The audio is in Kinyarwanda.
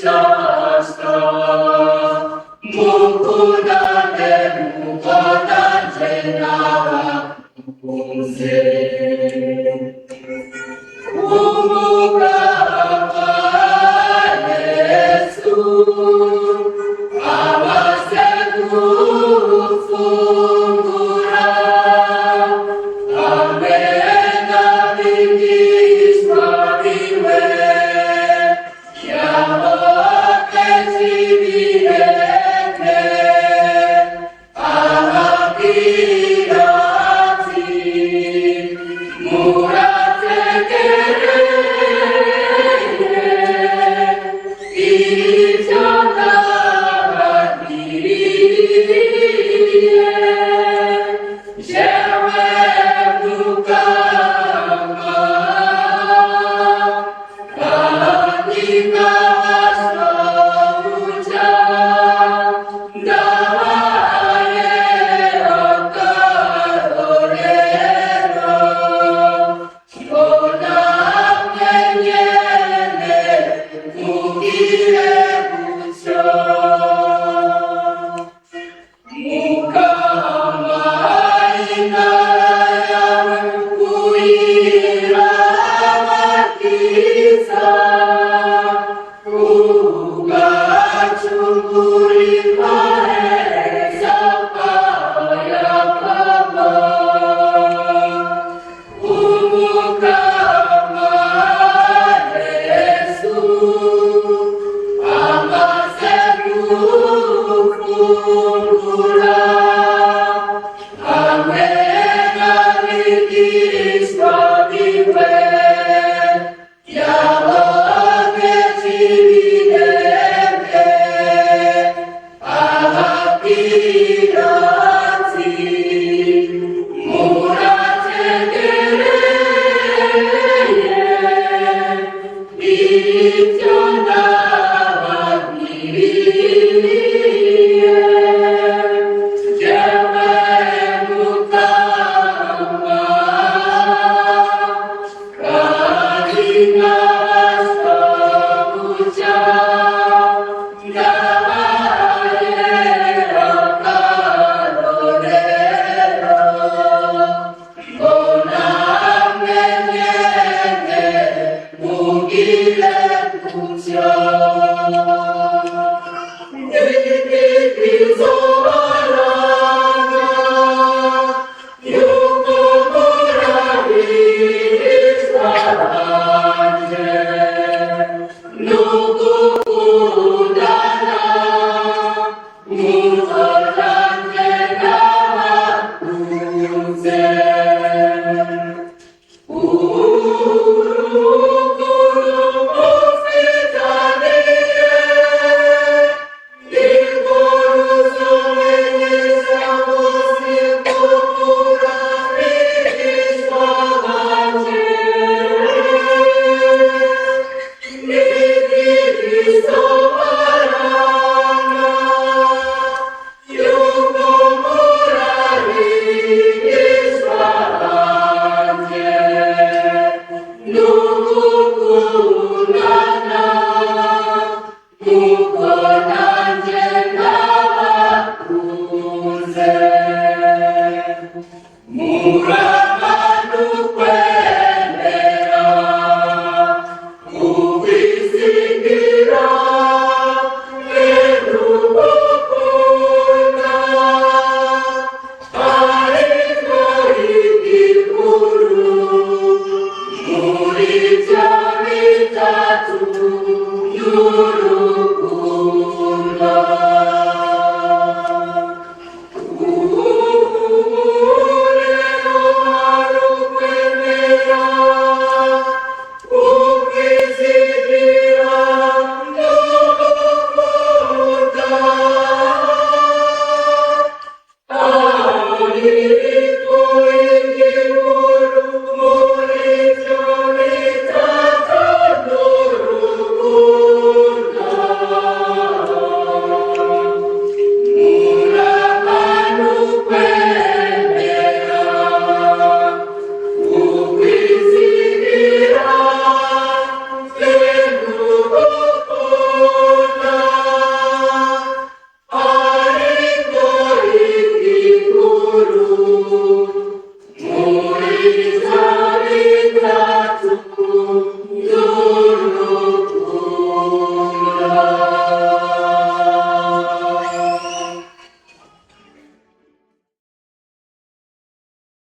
shasta, mukunane mukonanje n'abakunze. Umugaba Yesu amaze gufungura, hamwe n'abigishwa biwe yahokeje ibirenge, ababwira ati murategereye ibyo nababwiriye, jewe muganga kandi nkabashobuja, ndabaye akarorero ngo namwe nyene mugire gutyo. Mukama intara yawe uyirabagiza, ugacungura intare z'apa Yakobo. Umukama Yesu amaze gufungura, hamwe n'abigishwa biwe yahokeje ibirenge, ababwira ati murategereye ibyo nababwiriye, jewe muganga kandi nkabashobuja, ndabaye akarorero ngo namwe nyene mugire gutyo. Bizobaranga yuko murabishwa banje, n'ugukundana muhorane n'abakunze. Muri